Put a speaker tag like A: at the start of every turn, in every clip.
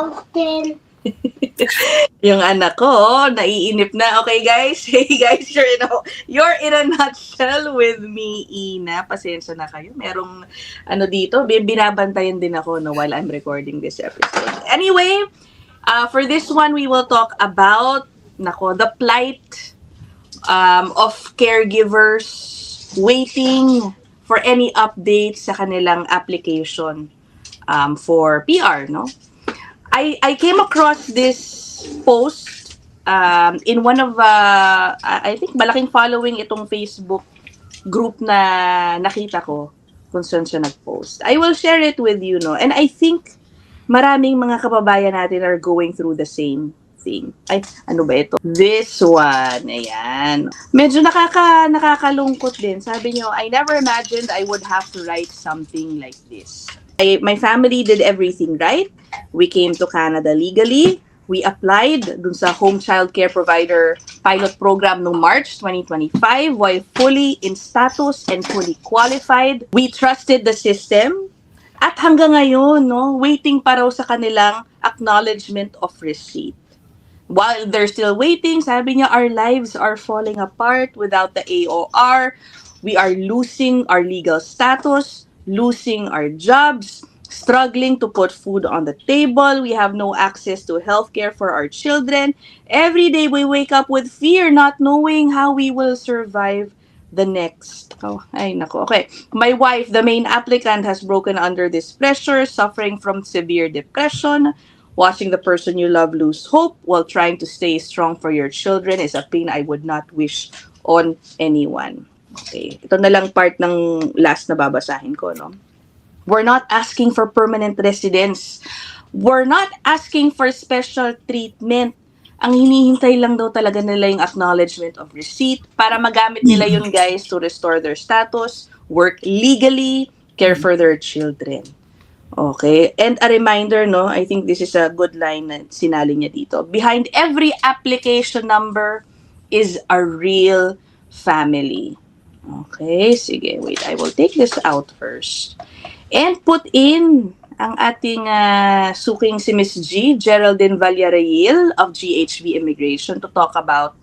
A: fountain.
B: Yung anak ko, naiinip na. Okay, guys? Hey, guys, you're in a nutshell with me, Ina. Pasensya na kayo. Merong, dito, binabantayan din ako while I'm recording this episode. Anyway, for this one, we will talk about, the plight of caregivers waiting for any updates sa kanilang application for PR, no? I came across this post in one of, I think malaking following itong Facebook group na nakita ko kung saan siya nag-post. I will share it with you, no? And I think maraming mga kababayan natin are going through the same thing. Ay, ano ba ito? This one, ayan. Medyo nakakalungkot din. Sabi niyo, I never imagined I would have to write something like this. My family did everything right. We came to Canada legally. We applied dun sa Home Child Care Provider pilot program noong March 2025 while fully in status and fully qualified. We trusted the system. At hanggang ngayon, no, waiting pa raw sa kanilang acknowledgement of receipt. While they're still waiting, sabi niya, our lives are falling apart without the AOR. We are losing our legal status, losing our jobs, struggling to put food on the table. We have no access to healthcare for our children. Every day we wake up with fear, not knowing how we will survive the next. Oh, ay nako. Okay. My wife, the main applicant, has broken under this pressure, suffering from severe depression. Watching the person you love lose hope while trying to stay strong for your children is a pain I would not wish on anyone. Okay. Ito na lang part ng last na babasahin ko, no? We're not asking for permanent residence. We're not asking for special treatment. Ang hinihintay lang daw talaga nila yung acknowledgement of receipt para magamit nila yun, guys, to restore their status, work legally, care for their children. Okay. And a reminder, no, I think this is a good line na sinali niya dito. Behind every application number is a real family. Okay, sige, wait. I will take this out first. And put in ang ating suking si Miss G, Geraldine Villarreal of GHV Immigration to talk about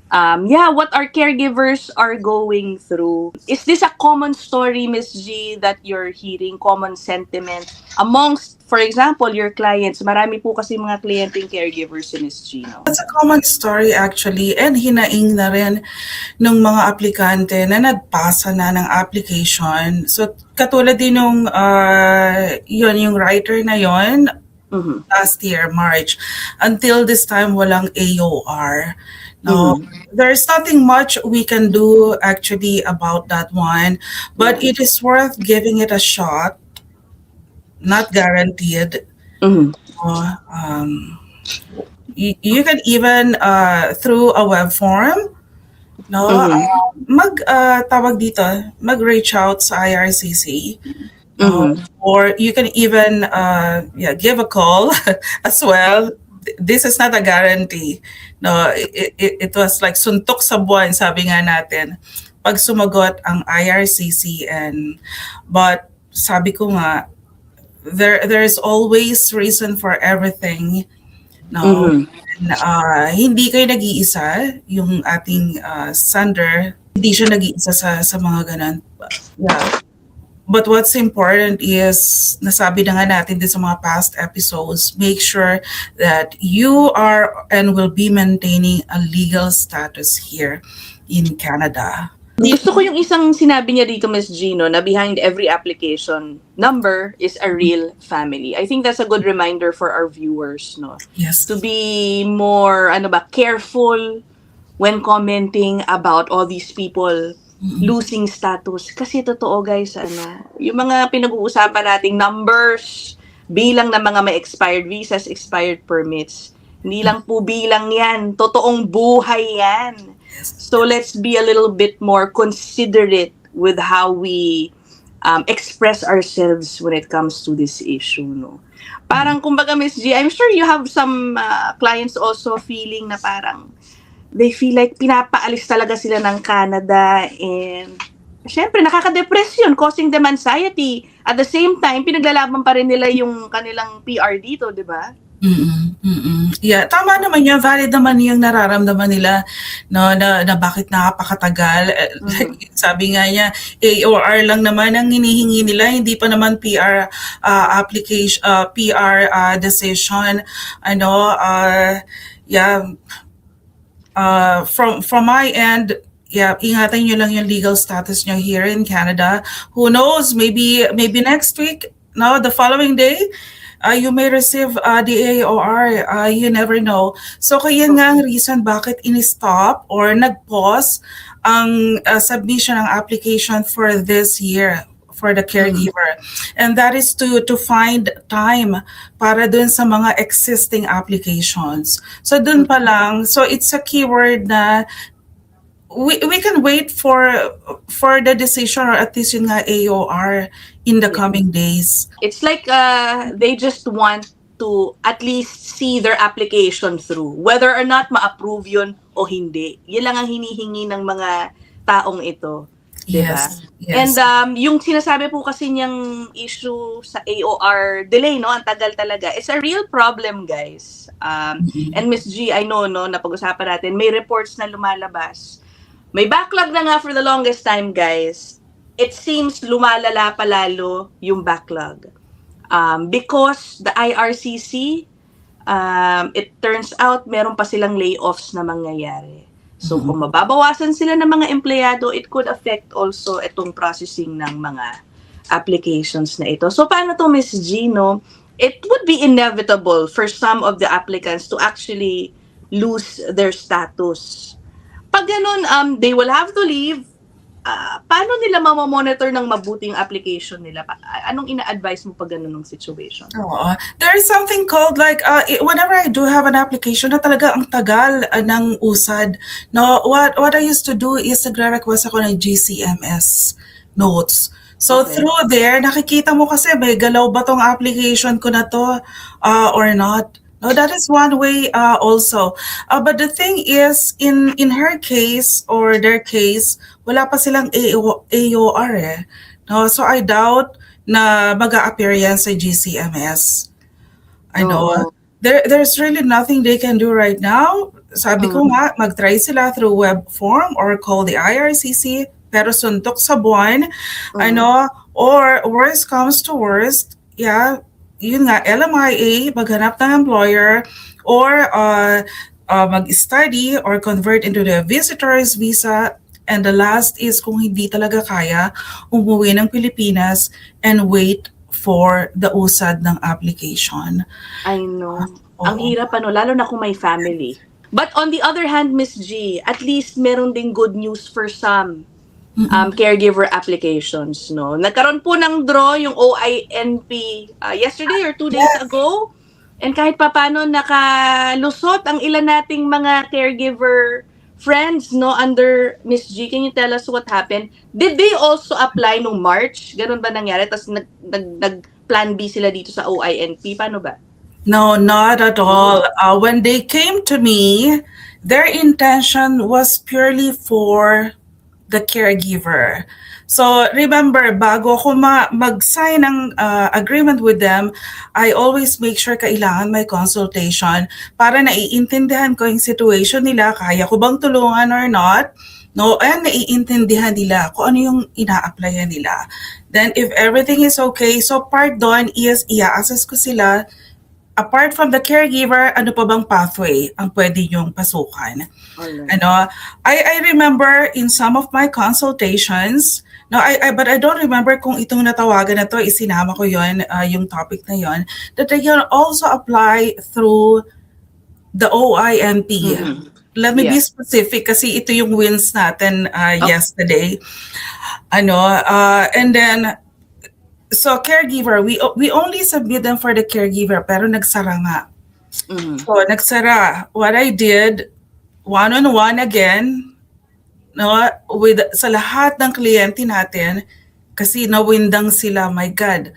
B: what our caregivers are going through. Is this a common story, Miss G, that you're hearing, common sentiment amongst, for example, your clients? Marami po kasi mga kliyenteng caregivers si Miss G, no?
C: It's a common story actually, and hinaing na rin ng mga aplikante na nagpasa na ng application. So katulad din nung yung writer na yon last year, March, until this time walang AOR. No, there's nothing much we can do actually about that one, but it is worth giving it a shot. Not guaranteed. You can even through a web form, no, mag-reach out sa IRCC. Or you can even give a call as well. This is not a guarantee. No, it was like suntok sa buwan, sabi nga natin, pag sumagot ang IRCC. But sabi ko nga, there is always reason for everything. No, and, hindi kayo nag-iisa, yung ating sender, hindi siya nag-iisa sa mga ganun. Yeah. But what's important is, nasabi na nga natin din sa mga past episodes, make sure that you are and will be maintaining a legal status here in Canada.
B: Gusto ko yung isang sinabi niya dito, Ms. Gino, na behind every application number is a real family. I think that's a good reminder for our viewers, no?
C: Yes.
B: To be more, careful when commenting about all these people losing status. Kasi totoo, guys, yung mga pinag-uusapan nating numbers, bilang ng mga may expired visas, expired permits, hindi lang po bilang yan. Totoong buhay yan. So let's be a little bit more considerate with how we express ourselves when it comes to this issue, no? Parang, kumbaga, Ms. G, I'm sure you have some clients also feeling na parang they feel like pinapaalis talaga sila ng Canada, and syempre nakaka-depress yun, causing them anxiety. At the same time, pinaglalaban pa rin nila yung kanilang PR dito, di ba?
C: Yeah, tama naman yun. Valid naman yung nararamdaman nila, no, na bakit nakapakatagal.
B: Mhm.
C: Sabi nga niya, AOR lang naman ang hinihingi nila, hindi pa naman PR application, PR decision. Ano, yeah, from my end, yeah, ingatan nyo lang yung legal status nyo here in Canada. Who knows, maybe next week, no, the following day, you may receive the AOR. You never know. So kaya nga ang reason bakit in-stop or nag-pause ang submission ng application for this year for the caregiver. And that is to find time para dun sa mga existing applications. So dun pa lang, so it's a keyword na we can wait for the decision or at least yung nga AOR in the coming days.
B: It's like they just want to at least see their application through. Whether or not ma-approve yun o hindi. Yun lang ang hinihingi ng mga taong ito. Diba?
C: Yes.
B: And yung sinasabi po kasi niyang issue sa AOR delay, no, ang tagal talaga. It's a real problem, guys. And Miss G, I know, no, napag-usapan natin, may reports na lumalabas. May backlog na nga for the longest time, guys. It seems lumalala pa lalo yung backlog. Because the IRCC, it turns out meron pa silang layoffs na mangyayari. So kung mababawasan sila ng mga empleyado, it could affect also itong processing ng mga applications na ito. So paano to, Miss G, no? It would be inevitable for some of the applicants to actually lose their status. Pag ganun, they will have to leave. Paano nila mamamonitor ng mabuting application nila? Anong ina-advise mo pag ganun ng situation?
C: There is something called like whenever I do have an application na talaga ang tagal ng usad. No, what I used to do is nagre-request ako ng GCMS notes. So through there, nakikita mo kasi may galaw ba tong application ko na to or not. No, that is one way also. But the thing is, in her case or their case, wala pa silang AOR eh. No, so I doubt na mag-a-appear yan sa GCMS. I know. There's really nothing they can do right now. Sabi ko nga, mag-try sila through web form or call the IRCC, pero suntok sa buwan, ano, or worst comes to worst, yeah, yun nga, LMIA, maghanap ng employer, or mag-study or convert into the visitor's visa. And the last is kung hindi talaga kaya, umuwi ng Pilipinas and wait for the usad ng application.
B: I know. Ang hirap ano, lalo na kung may family. But on the other hand, Miss G, at least meron ding good news for some caregiver applications, no? Nagkaroon po ng draw yung OINP yesterday or 2 days ago. And kahit papano nakalusot ang ilan nating mga caregiver friends, no, under Miss G. Can you tell us what happened? Did they also apply nung March? Ganun ba nangyari? Tapos nag-plan B sila dito sa OINP? Paano ba?
C: No, not at all. When they came to me, their intention was purely for the caregiver. So remember, bago ako mag-sign ng agreement with them, I always make sure kailangan may consultation para naiintindihan ko yung situation nila, kaya ko bang tulungan or not. No, and naiintindihan nila kung ano yung ina-applyan nila. Then if everything is okay, so part doon is i-assess ko sila. Apart from the caregiver, ano pa bang pathway ang pwede yung pasukan? Ano, I remember in some of my consultations, no, but I don't remember kung itong natawagan na to, isinama ko yon, yung topic na yon, that they can also apply through the OINP. Let me be specific kasi ito yung wins natin yesterday. Ano, and then, so caregiver, we only submit them for the caregiver pero nagsara nga. So nagsara. What I did, one-on-one again, no, with sa lahat ng kliyente natin kasi nawindang sila, my God.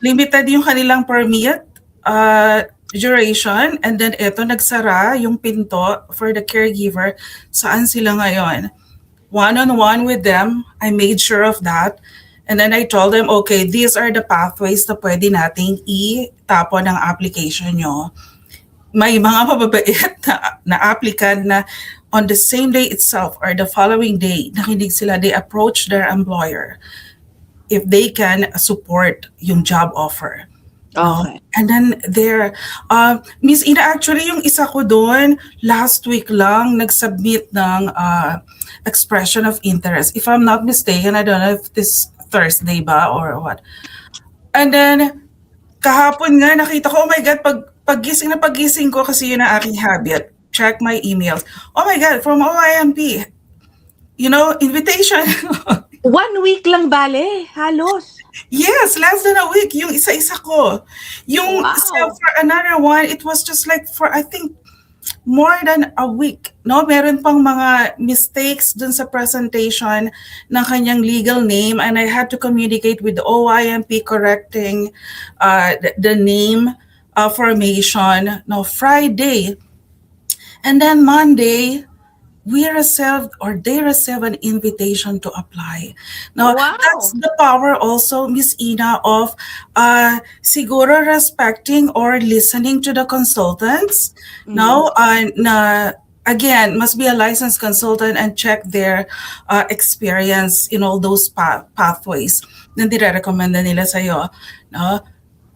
C: Limited yung kanilang permit duration, and then eto nagsara yung pinto for the caregiver. Saan sila ngayon? One-on-one with them, I made sure of that. And then I told them, okay, these are the pathways na pwede nating itapon ng application nyo. May mga mababait na applicant na on the same day itself or the following day, nakinig sila, they approach their employer if they can support yung job offer.
B: Okay.
C: And then there, Miss Ina, actually yung isa ko doon, last week lang, nag-submit ng expression of interest. If I'm not mistaken, I don't know if this Thursday ba or what. And then, kahapon nga nakita ko, oh my God, paggising ko, kasi yun ang aking habit, check my emails. Oh my God, from OIMP, invitation.
B: 1 week lang bale, halos.
C: Yes, less than a week, yung isa-isa ko. Yung
B: Wow.
C: isa for another one, it was just like for, I think, more than a week. No, meron pang mga mistakes dun sa presentation ng kanyang legal name, and I had to communicate with the OIMP correcting the name formation. No, Friday. And then Monday, they received an invitation to apply. Now,
B: Wow.
C: that's the power also, Miss Ina, of siguro respecting or listening to the consultants. Now, again, must be a licensed consultant and check their experience in all those pathways na nire-recommend nila sa'yo. No?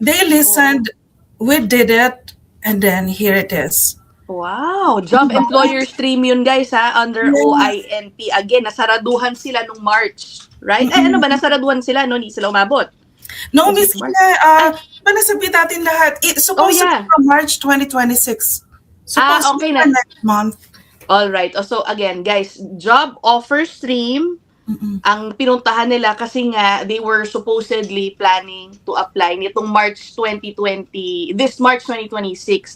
C: They listened, we did it, and then here it is.
B: Wow, job employer stream yun guys under
C: Yes.
B: OINP. Again, nasaraduhan sila nung March, right? Ay, ano ba, nasaraduhan sila, no? Hindi sila umabot.
C: No,
B: Was
C: Miss
B: it March?
C: Ina, ba nasabi natin lahat? It's supposed to
B: yeah.
C: be from March 2026. Supposed
B: okay
C: to be
B: na.
C: next month.
B: All right. So again, guys, job offer stream ang pinuntahan nila kasi nga they were supposedly planning to apply nitong March 2026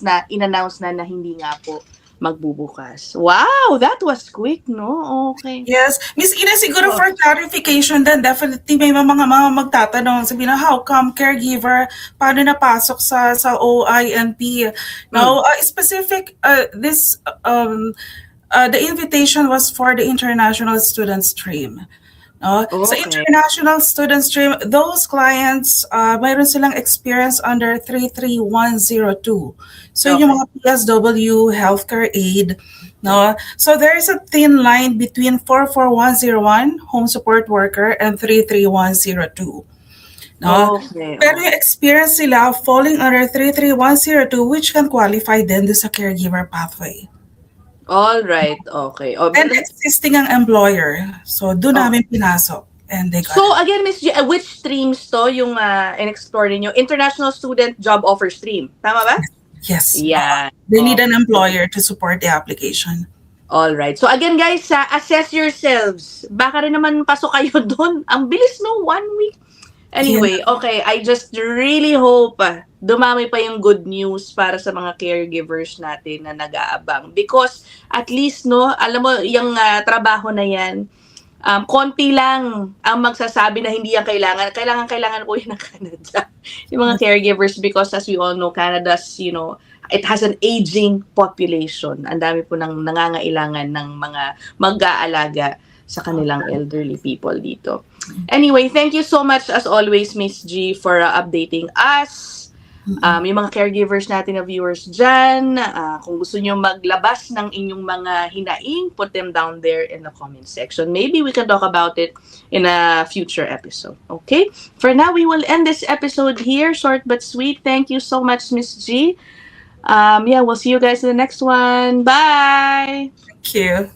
B: na in-announce na hindi nga po magbubukas. Wow, that was quick, no? Okay.
C: Yes. Miss Ina, siguro for clarification then definitely may mga magtatanong, sabi na, how come caregiver, paano napasok sa OINP? Now, specific, the invitation was for the international student stream. Sa
B: Okay.
C: international student stream, those clients, mayroon silang experience under 33102. So yung mga PSW, healthcare aid, no? So there is a thin line between 44101, home support worker, and 33102. No?
B: Okay.
C: Pero yung experience sila falling under 33102, which can qualify din sa caregiver pathway.
B: All right. Okay.
C: And existing ang employer. So, doon namin pinasok. And they got
B: So, again, Ms. G, which streams to yung in-explore ninyo? International Student Job Offer Stream. Tama ba?
C: Yes.
B: Yeah.
C: They need an employer to support the application.
B: All right. So, again, guys, assess yourselves. Baka rin naman pasok kayo doon. Ang bilis, no? 1 week. Anyway, okay. I just really hope dumami pa yung good news para sa mga caregivers natin na nag-aabang. Because at least, no, alam mo, yung trabaho na yan, konti lang ang magsasabi na hindi yan kailangan. Kailangan ko yun ng Canada. Yung mga caregivers, because as we all know, Canada's, it has an aging population. Ang dami po nang nangangailangan ng mga mag-aalaga sa kanilang elderly people dito. Anyway, thank you so much as always, Miss G, for updating us. Yung mga caregivers natin na viewers dyan, kung gusto nyo maglabas ng inyong mga hinaing, put them down there in the comment section. Maybe we can talk about it in a future episode. Okay? For now, we will end this episode here. Short but sweet. Thank you so much, Miss G. We'll see you guys in the next one. Bye!
C: Thank you.